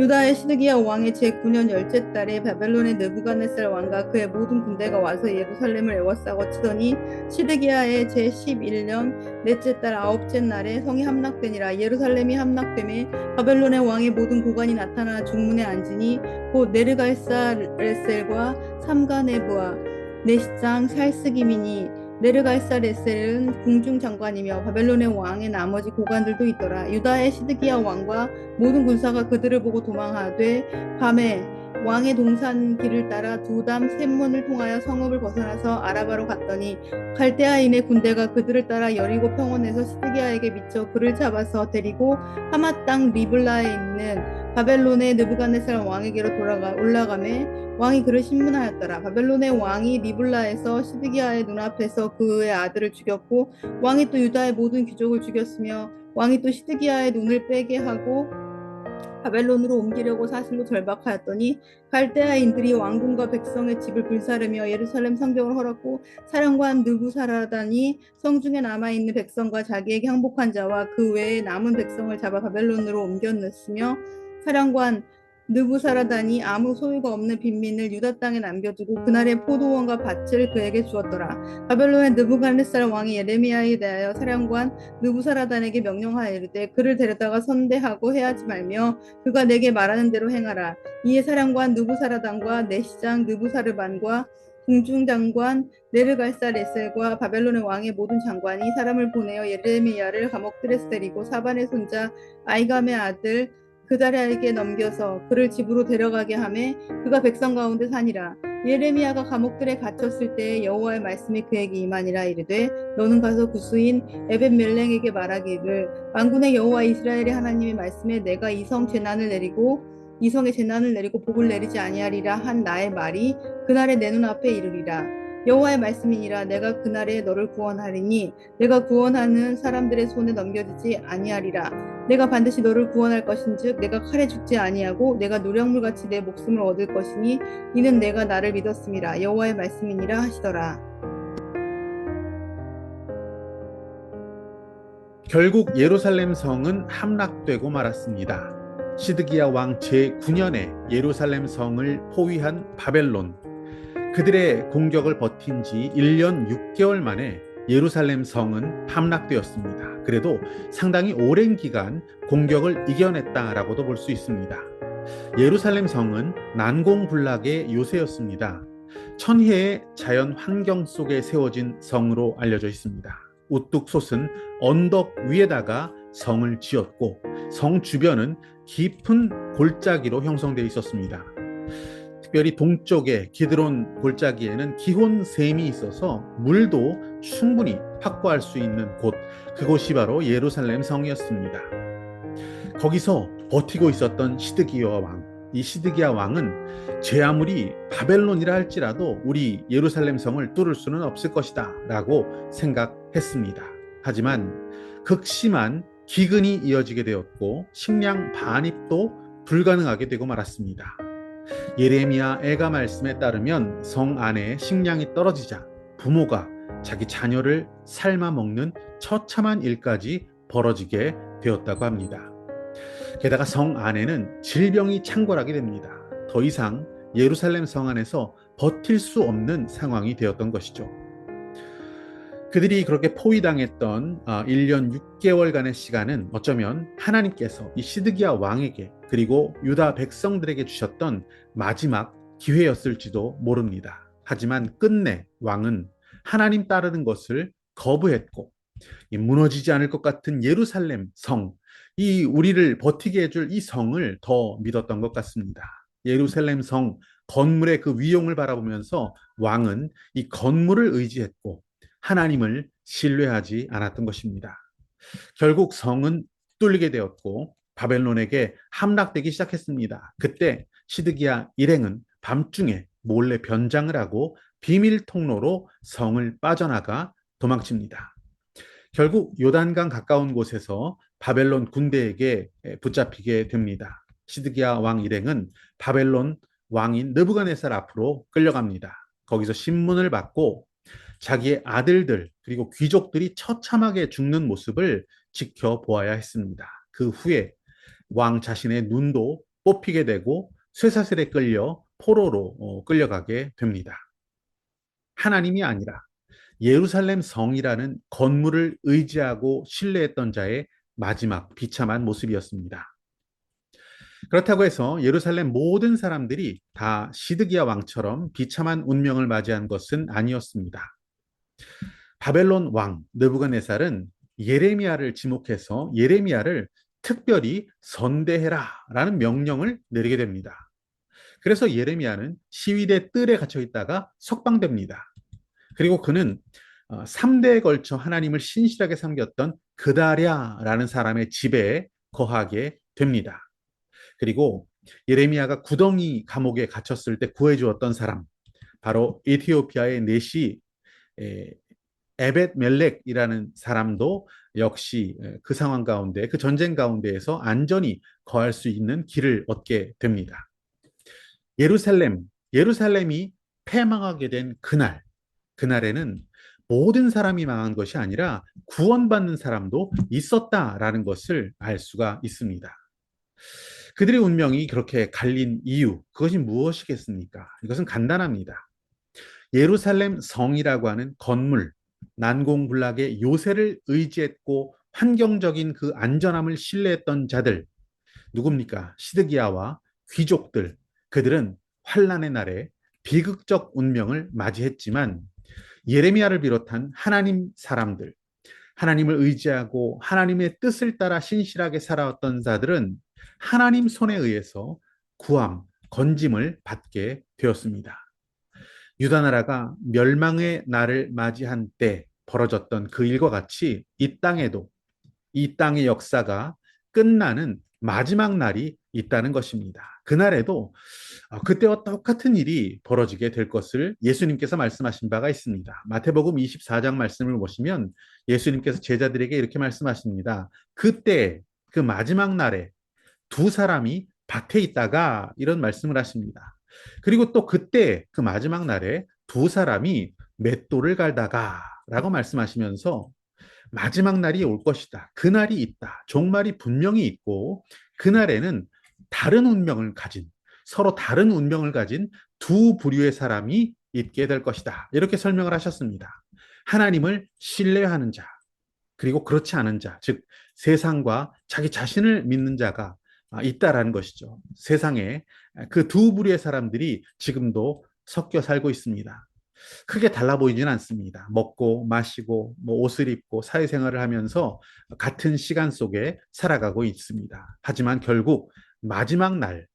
유다의 시드기야 왕의 제9년 열째 달에 바벨론의 느부갓네살 왕과 그의 모든 군대가 와서 예루살렘을 에워싸고 치더니 시드기야의 제11년 넷째 달 아홉째 날에 성이 함락되니라. 예루살렘이 함락되매 바벨론의 왕의 모든 고관이 나타나 중문에 앉으니 곧 네르갈사레셀과 삼가네부와 내시장 살스김이니 네르갈사레셀은 궁중장관이며 바벨론의 왕의 나머지 고관들도 있더라. 유다의 시드기야 왕과 모든 군사가 그들을 보고 도망하되 밤에 왕의 동산 길을 따라 두담 샘문을 통하여 성읍을 벗어나서 아라바로 갔더니 갈대아인의 군대가 그들을 따라 여리고 평원에서 시드기야에게 미쳐 그를 잡아서 데리고 하맛 땅 리블라에 있는 바벨론의 느부갓네살 왕에게로 올라가매 왕이 그를 신문하였더라. 바벨론의 왕이 리블라에서 시드기야의 눈앞에서 그의 아들을 죽였고 왕이 또 유다의 모든 귀족을 죽였으며 왕이 또 시드기야의 눈을 빼게 하고 바벨론으로 옮기려고 사실로 절박하였더니 갈대아인들이 왕궁과 백성의 집을 불사르며 예루살렘 성벽을 헐었고 사령관 느부사라단이 성중에 남아있는 백성과 자기에게 항복한 자와 그 외에 남은 백성을 잡아 바벨론으로 옮겨냈으며 사령관 느부사라단이 아무 소유가 없는 빈민을 유다 땅에 남겨두고 그날의 포도원과 밭을 그에게 주었더라. 바벨론의 느부갓네살 왕이 예레미야에 대하여 사령관 느부사라단에게 명령하여 이르되 그를 데려다가 선대하고 해하지 말며 그가 내게 말하는 대로 행하라. 이에 사령관 느부사라단과 내시장 느부사르반과 궁중장관 네르갈사레셀과 바벨론의 왕의 모든 장관이 사람을 보내어 예레미야를 감옥들에서 데리고 사반의 손자 아이감의 아들 그다랴에게 넘겨서 그를 집으로 데려가게 하매 그가 백성 가운데 사니라. 예레미야가 감옥들에 갇혔을 때에 여호와의 말씀이 그에게 임하니라. 이르되 너는 가서 구스인 에벳멜렉에게 말하기를 만군의 여호와 이스라엘의 하나님의 말씀에 내가 이 성의 재난을 내리고 복을 내리지 아니하리라 한 나의 말이 그날에 내 눈앞에 이르리라. 여호와의 말씀이니라. 내가 그날에 너를 구원하리니 내가 구원하는 사람들의 손에 넘겨지지 아니하리라. 내가 반드시 너를 구원할 것인즉 내가 칼에 죽지 아니하고 내가 노량물같이 내 목숨을 얻을 것이니 이는 내가 나를 믿었음이라. 여호와의 말씀이니라 하시더라. 결국 예루살렘 성은 함락되고 말았습니다. 시드기야 왕 제9년에 예루살렘 성을 포위한 바벨론, 그들의 공격을 버틴 지 1년 6개월 만에 예루살렘 성은 함락되었습니다. 그래도 상당히 오랜 기간 공격을 이겨냈다라고도 볼 수 있습니다. 예루살렘 성은 난공불락의 요새였습니다. 천혜의 자연 환경 속에 세워진 성으로 알려져 있습니다. 우뚝 솟은 언덕 위에다가 성을 지었고 성 주변은 깊은 골짜기로 형성되어 있었습니다. 특별히 동쪽의 기드론 골짜기에는 기혼샘이 있어서 물도 충분히 확보할 수 있는 곳, 그곳이 바로 예루살렘 성이었습니다. 거기서 버티고 있었던 시드기야 왕, 이 시드기야 왕은 제 아무리 바벨론이라 할지라도 우리 예루살렘 성을 뚫을 수는 없을 것이다 라고 생각했습니다. 하지만 극심한 기근이 이어지게 되었고 식량 반입도 불가능하게 되고 말았습니다. 예레미야 애가 말씀에 따르면 성 안에 식량이 떨어지자 부모가 자기 자녀를 삶아 먹는 처참한 일까지 벌어지게 되었다고 합니다. 게다가 성 안에는 질병이 창궐하게 됩니다. 더 이상 예루살렘 성 안에서 버틸 수 없는 상황이 되었던 것이죠. 그들이 그렇게 포위당했던 1년 6개월간의 시간은 어쩌면 하나님께서 이 시드기야 왕에게 그리고 유다 백성들에게 주셨던 마지막 기회였을지도 모릅니다. 하지만 끝내 왕은 하나님 따르는 것을 거부했고 이 무너지지 않을 것 같은 예루살렘 성, 이 우리를 버티게 해줄 이 성을 더 믿었던 것 같습니다. 예루살렘 성 건물의 그 위용을 바라보면서 왕은 이 건물을 의지했고 하나님을 신뢰하지 않았던 것입니다. 결국 성은 뚫리게 되었고 바벨론에게 함락되기 시작했습니다. 그때 시드기야 일행은 밤중에 몰래 변장을 하고 비밀 통로로 성을 빠져나가 도망칩니다. 결국 요단강 가까운 곳에서 바벨론 군대에게 붙잡히게 됩니다. 시드기야 왕 일행은 바벨론 왕인 느부갓네살 앞으로 끌려갑니다. 거기서 신문을 받고 자기의 아들들 그리고 귀족들이 처참하게 죽는 모습을 지켜보아야 했습니다. 그 후에 왕 자신의 눈도 뽑히게 되고 쇠사슬에 끌려 포로로 끌려가게 됩니다. 하나님이 아니라 예루살렘 성이라는 건물을 의지하고 신뢰했던 자의 마지막 비참한 모습이었습니다. 그렇다고 해서 예루살렘 모든 사람들이 다 시드기야 왕처럼 비참한 운명을 맞이한 것은 아니었습니다. 바벨론 왕 느부갓네살은 예레미야를 지목해서 예레미야를 특별히 선대해라라는 명령을 내리게 됩니다. 그래서 예레미야는 시위대 뜰에 갇혀 있다가 석방됩니다. 그리고 그는 3대에 걸쳐 하나님을 신실하게 섬겼던 그다랴라는 사람의 집에 거하게 됩니다. 그리고 예레미야가 구덩이 감옥에 갇혔을 때 구해주었던 사람, 바로 에티오피아의 내시 에벳 멜렉이라는 사람도 역시 그 상황 가운데, 그 전쟁 가운데에서 안전히 거할 수 있는 길을 얻게 됩니다. 예루살렘이 패망하게 된 그날에는 모든 사람이 망한 것이 아니라 구원받는 사람도 있었다라는 것을 알 수가 있습니다. 그들의 운명이 그렇게 갈린 이유, 그것이 무엇이겠습니까? 이것은 간단합니다. 예루살렘 성이라고 하는 건물, 난공불락의 요새를 의지했고 환경적인 그 안전함을 신뢰했던 자들, 누굽니까? 시드기야와 귀족들, 그들은 환란의 날에 비극적 운명을 맞이했지만 예레미야를 비롯한 하나님 사람들, 하나님을 의지하고 하나님의 뜻을 따라 신실하게 살아왔던 자들은 하나님 손에 의해서 구함, 건짐을 받게 되었습니다. 유다 나라가 멸망의 날을 맞이한 때 벌어졌던 그 일과 같이 이 땅에도 이 땅의 역사가 끝나는 마지막 날이 있다는 것입니다. 그날에도 그때와 똑같은 일이 벌어지게 될 것을 예수님께서 말씀하신 바가 있습니다. 마태복음 24장 말씀을 보시면 예수님께서 제자들에게 이렇게 말씀하십니다. 그때 그 마지막 날에 두 사람이 밭에 있다가 이런 말씀을 하십니다. 그리고 또 그때 그 마지막 날에 두 사람이 맷돌을 갈다가 라고 말씀하시면서 마지막 날이 올 것이다. 그날이 있다. 종말이 분명히 있고 그날에는 다른 운명을 가진 서로 다른 운명을 가진 두 부류의 사람이 있게 될 것이다. 이렇게 설명을 하셨습니다. 하나님을 신뢰하는 자, 그리고 그렇지 않은 자, 즉 세상과 자기 자신을 믿는 자가 있다라는 것이죠. 세상에 그 두 부류의 사람들이 지금도 섞여 살고 있습니다. 크게 달라 보이지는 않습니다. 먹고 마시고 뭐 옷을 입고 사회생활을 하면서 같은 시간 속에 살아가고 있습니다. 하지만 결국 마지막 날,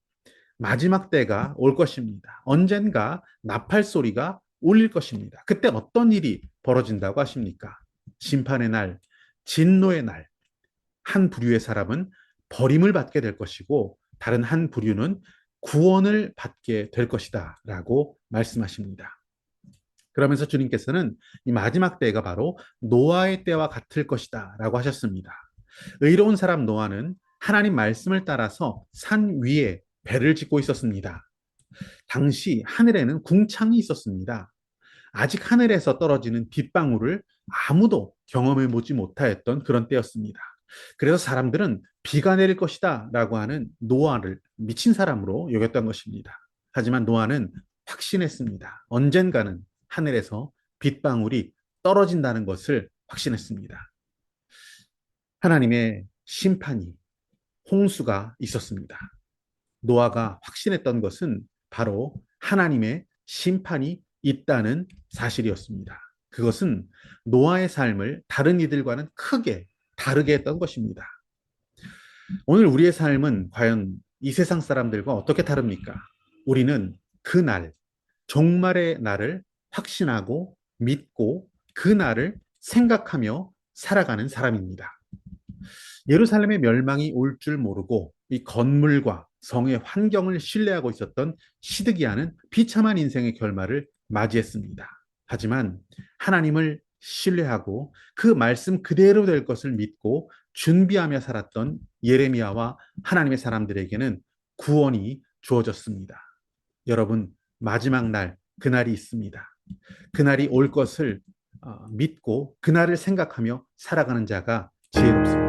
마지막 때가 올 것입니다. 언젠가 나팔 소리가 울릴 것입니다. 그때 어떤 일이 벌어진다고 하십니까? 심판의 날, 진노의 날, 한 부류의 사람은 버림을 받게 될 것이고 다른 한 부류는 구원을 받게 될 것이다 라고 말씀하십니다. 그러면서 주님께서는 이 마지막 때가 바로 노아의 때와 같을 것이다 라고 하셨습니다. 의로운 사람 노아는 하나님 말씀을 따라서 산 위에 배를 짓고 있었습니다. 당시 하늘에는 궁창이 있었습니다. 아직 하늘에서 떨어지는 빗방울을 아무도 경험해 보지 못하였던 그런 때였습니다. 그래서 사람들은 비가 내릴 것이다 라고 하는 노아를 미친 사람으로 여겼던 것입니다. 하지만 노아는 확신했습니다. 언젠가는 하늘에서 빗방울이 떨어진다는 것을 확신했습니다. 하나님의 심판이 홍수가 있었습니다. 노아가 확신했던 것은 바로 하나님의 심판이 있다는 사실이었습니다. 그것은 노아의 삶을 다른 이들과는 크게 다르게 했던 것입니다. 오늘 우리의 삶은 과연 이 세상 사람들과 어떻게 다릅니까? 우리는 그 날, 종말의 날을 확신하고 믿고 그 날을 생각하며 살아가는 사람입니다. 예루살렘의 멸망이 올 줄 모르고 이 건물과 성의 환경을 신뢰하고 있었던 시드기야는 비참한 인생의 결말을 맞이했습니다. 하지만 하나님을 신뢰하고 그 말씀 그대로 될 것을 믿고 준비하며 살았던 예레미야와 하나님의 사람들에게는 구원이 주어졌습니다. 여러분, 마지막 날, 그날이 있습니다. 그날이 올 것을 믿고 그날을 생각하며 살아가는 자가 지혜롭습니다.